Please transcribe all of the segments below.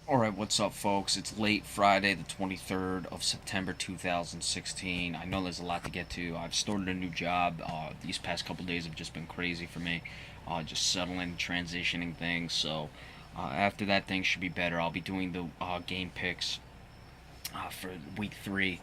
Alright, what's up, folks? It's late Friday, the 23rd of September 2016. I know there's a lot to get to. I've started a new job. These past couple days have just been crazy for me. Just settling, transitioning things. So, after that, things should be better. I'll be doing the game picks for week three.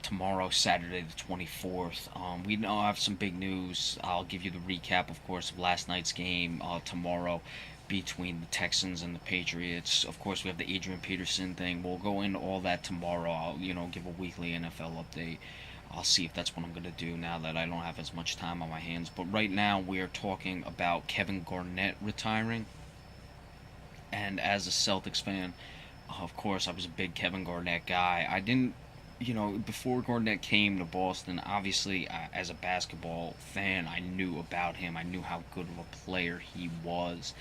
Tomorrow, Saturday the 24th. We now have some big news. I'll give you the recap, of course, of last night's game tomorrow between the Texans and the Patriots. Of course, we have the Adrian Peterson thing. We'll go into all that tomorrow. I'll, give a weekly NFL update. I'll see if that's what I'm going to do now that I don't have as much time on my hands. But right now, we are talking about Kevin Garnett retiring. And as a Celtics fan, of course, I was a big Kevin Garnett guy. I didn't, before Garnett came to Boston, obviously, as a basketball fan, I knew about him. I knew how good of a player he was.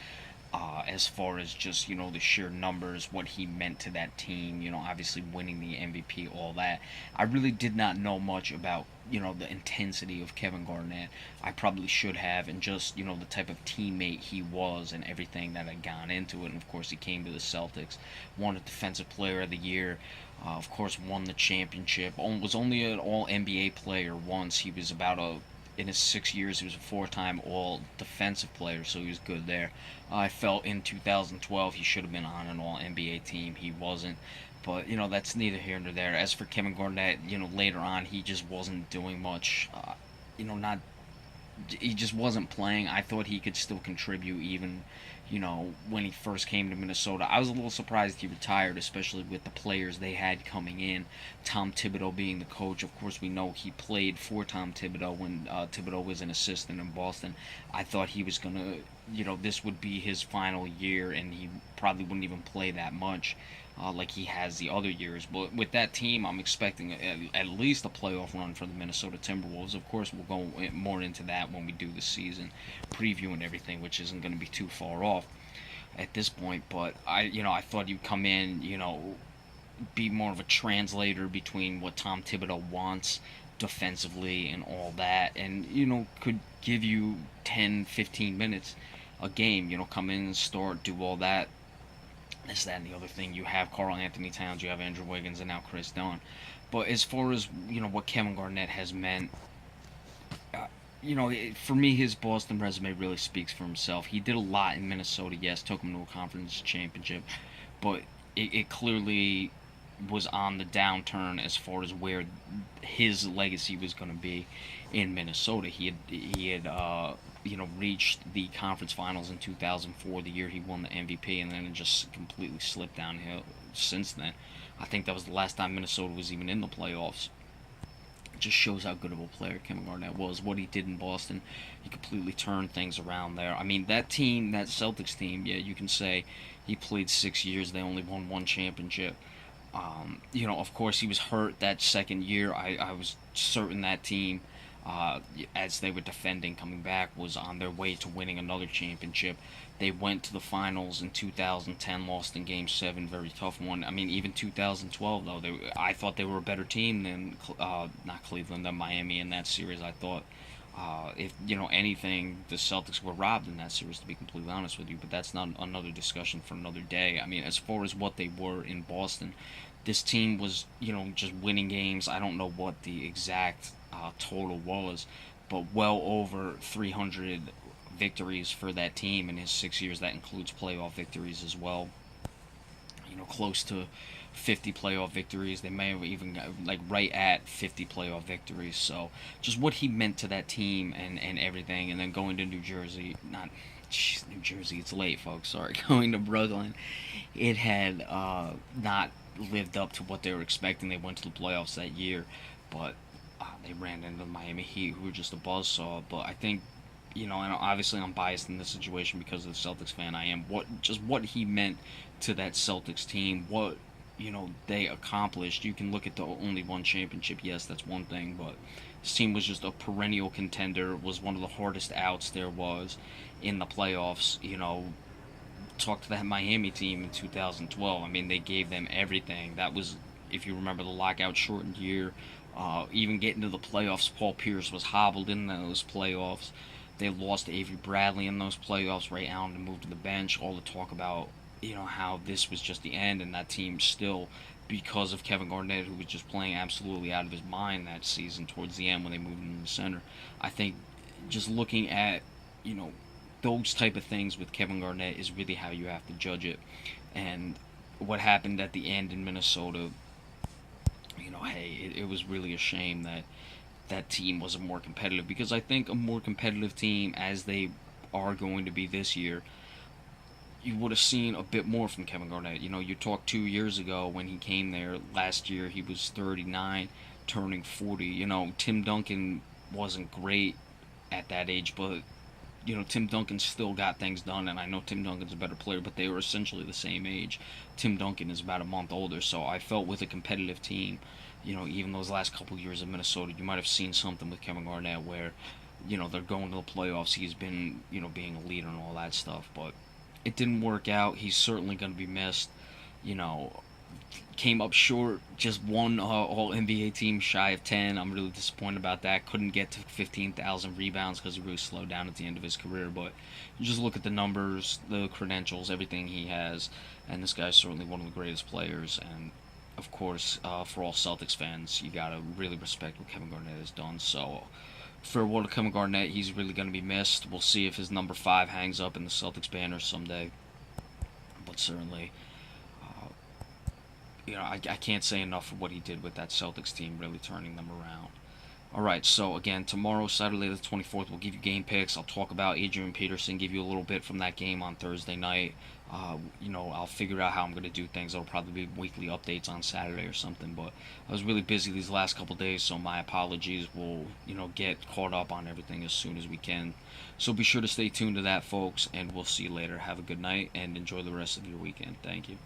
As far as just the sheer numbers, what he meant to that team, obviously winning the MVP, all that. I really did not know much about the intensity of Kevin Garnett. I probably should have, and just the type of teammate he was and everything that had gone into it. And of course, he came to the Celtics, won a Defensive Player of the Year. Of course, won the championship. Was only an All NBA player once. He was about a in his 6 years, he was a four-time All Defensive Player, so he was good there. I felt in 2012 he should have been on an All NBA team. He wasn't, but that's neither here nor there. As for Kevin Garnett, later on he just wasn't doing much. Not he just wasn't playing. I thought he could still contribute even, when he first came to Minnesota. I was a little surprised he retired, especially with the players they had coming in. Tom Thibodeau being the coach. Of course, we know he played for Tom Thibodeau when Thibodeau was an assistant in Boston. I thought he was going to, this would be his final year, and he probably wouldn't even play that much. Like he has the other years. But with that team, I'm expecting at least a playoff run for the Minnesota Timberwolves. Of course, we'll go more into that when we do the season preview and everything, which isn't going to be too far off at this point. But I thought he'd come in, be more of a translator between what Tom Thibodeau wants defensively and all that, and could give you 10, 15 minutes a game. Come in and start, do all that, this, that, and the other thing. You have Carl Anthony Towns, you have Andrew Wiggins, and now Chris Dunn. But as far as what Kevin Garnett has meant, for me, his Boston resume really speaks for himself. He did a lot in Minnesota. Yes, took him to a conference championship, but it clearly was on the downturn as far as where his legacy was going to be in Minnesota. He had reached the conference finals in 2004, the year he won the MVP, and then it just completely slipped downhill since then. I think that was the last time Minnesota was even in the playoffs. It just shows how good of a player Kevin Garnett was. What he did in Boston, he completely turned things around there. I mean, that team, that Celtics team, yeah, you can say he played 6 years. They only won one championship. Of course, he was hurt that second year. I was certain that team, as they were defending coming back, was on their way to winning another championship. They went to the finals in 2010, lost in Game 7, very tough one. I mean, even 2012, though, I thought they were a better team than, not Cleveland, than Miami in that series. I thought, if, anything, the Celtics were robbed in that series, to be completely honest with you, but that's not another discussion for another day. I mean, as far as what they were in Boston, this team was, just winning games. I don't know what the exact total was, but well over 300 victories for that team in his 6 years. That includes playoff victories as well. Close to 50 playoff victories. They may have even got, like, right at 50 playoff victories. So just what he meant to that team and everything. And then going to New Jersey, not New Jersey, it's late, folks. Sorry, going to Brooklyn, it had not lived up to what they were expecting. They went to the playoffs that year, but they ran into the Miami Heat, who were just a buzzsaw. But I think, and obviously I'm biased in this situation because of the Celtics fan I am. What he meant to that Celtics team, what they accomplished. You can look at the only one championship. Yes, that's one thing, but this team was just a perennial contender. Was one of the hardest outs there was in the playoffs. Talk to that Miami team in 2012. I mean, they gave them everything. That was, if you remember, the lockout shortened year. Even getting to the playoffs, Paul Pierce was hobbled in those playoffs. They lost to Avery Bradley in those playoffs. Ray Allen to move to the bench. All the talk about how this was just the end, and that team still, because of Kevin Garnett, who was just playing absolutely out of his mind that season towards the end when they moved him in the center. I think just looking at, you know, those type of things with Kevin Garnett is really how you have to judge it. And what happened at the end in Minnesota, hey, it was really a shame that that team wasn't more competitive, because I think a more competitive team, as they are going to be this year, you would have seen a bit more from Kevin Garnett. You talked 2 years ago when he came there. Last year he was 39, turning 40. Tim Duncan wasn't great at that age, but Tim Duncan still got things done, and I know Tim Duncan's a better player, but they were essentially the same age. Tim Duncan is about a month older, so I felt with a competitive team, even those last couple of years of Minnesota, you might have seen something with Kevin Garnett where, they're going to the playoffs. He's been, being a leader and all that stuff, but it didn't work out. He's certainly going to be missed. You know, Came up short, just one All NBA team shy of 10. I'm really disappointed about that. Couldn't get to 15,000 rebounds because he really slowed down at the end of his career. But you just look at the numbers, the credentials, everything he has, and this guy's certainly one of the greatest players. And of course, for all Celtics fans, you gotta really respect what Kevin Garnett has done. So, farewell to Kevin Garnett. He's really going to be missed. We'll see if his number 5 hangs up in the Celtics banner someday. But certainly, I can't say enough for what he did with that Celtics team, really turning them around. All right, so again, tomorrow, Saturday the 24th, we'll give you game picks. I'll talk about Adrian Peterson, give you a little bit from that game on Thursday night. I'll figure out how I'm going to do things. It'll probably be weekly updates on Saturday or something, but I was really busy these last couple days, so my apologies. We'll, get caught up on everything as soon as we can. So be sure to stay tuned to that, folks, and we'll see you later. Have a good night, and enjoy the rest of your weekend. Thank you.